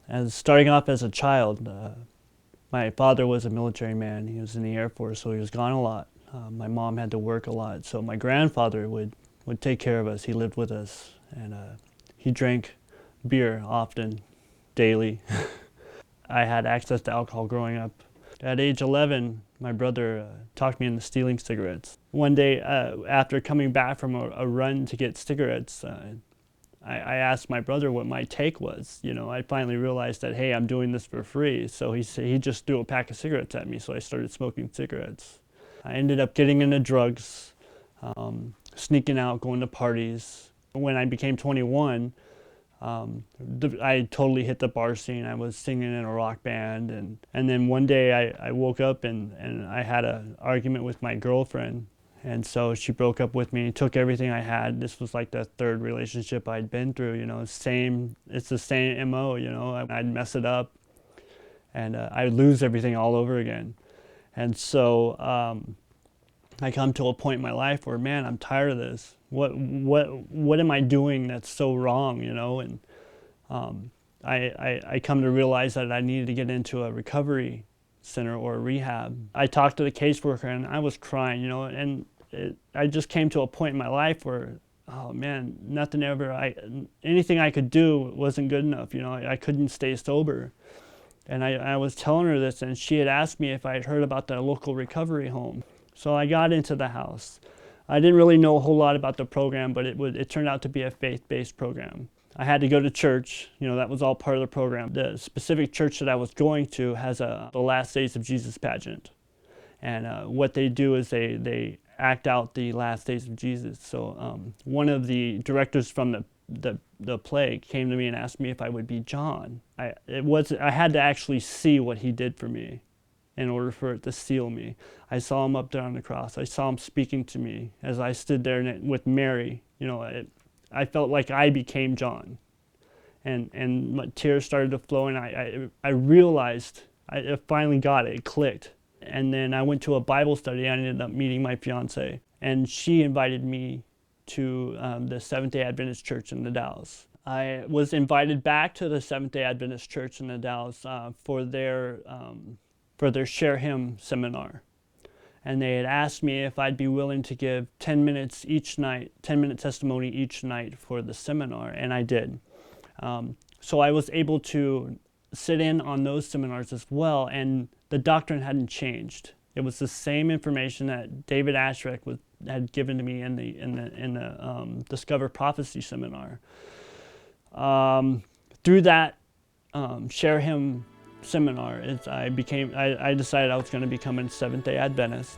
As starting off as a child, my father was a military man. He was in the Air Force, so he was gone a lot. My mom had to work a lot, so my grandfather would take care of us. He lived with us, and he drank beer often, daily. I had access to alcohol growing up. At age 11, my brother talked me into stealing cigarettes. One day, after coming back from a run to get cigarettes, I asked my brother what my take was. You know, I finally realized that, hey, I'm doing this for free. So he just threw a pack of cigarettes at me, so I started smoking cigarettes. I ended up getting into drugs, sneaking out, going to parties. When I became 21, I totally hit the bar scene. I was singing in a rock band, and then one day I woke up and I had an argument with my girlfriend. And so she broke up with me, took everything I had. This was like the third relationship I'd been through, you know, it's the same MO, you know. I'd mess it up and I'd lose everything all over again. And so I come to a point in my life where, man, I'm tired of this. What am I doing that's so wrong, you know? And I come to realize that I needed to get into a recovery center or a rehab. I talked to the caseworker and I was crying, you know, and I just came to a point in my life where, oh man, anything I could do wasn't good enough, you know. I couldn't stay sober. And I was telling her this, and she had asked me if I had heard about the local recovery home. So I got into the house. I didn't really know a whole lot about the program, but it turned out to be a faith-based program. I had to go to church, you know, that was all part of the program. The specific church that I was going to has the Last Days of Jesus pageant. And what they do is they act out the last days of Jesus. So one of the directors from the play came to me and asked me if I would be John. I had to actually see what he did for me in order for it to seal me. I saw him up there on the cross. I saw him speaking to me as I stood there with Mary. You know, I felt like I became John. And my tears started to flow, and I realized, I finally got it, it clicked. And then I went to a Bible study. I ended up meeting my fiance, and she invited me to the Seventh-day Adventist Church in the Dalles. I was invited back to the Seventh-day Adventist Church in the Dalles for their Share Him seminar. And they had asked me if I'd be willing to give 10 minutes each night, 10-minute testimony each night for the seminar, and I did. So I was able to sit in on those seminars as well, and the doctrine hadn't changed. It was the same information that David Ashreck had given to me in the Discover Prophecy seminar. Through that Share Him seminar, I decided I was going to become a Seventh-day Adventist.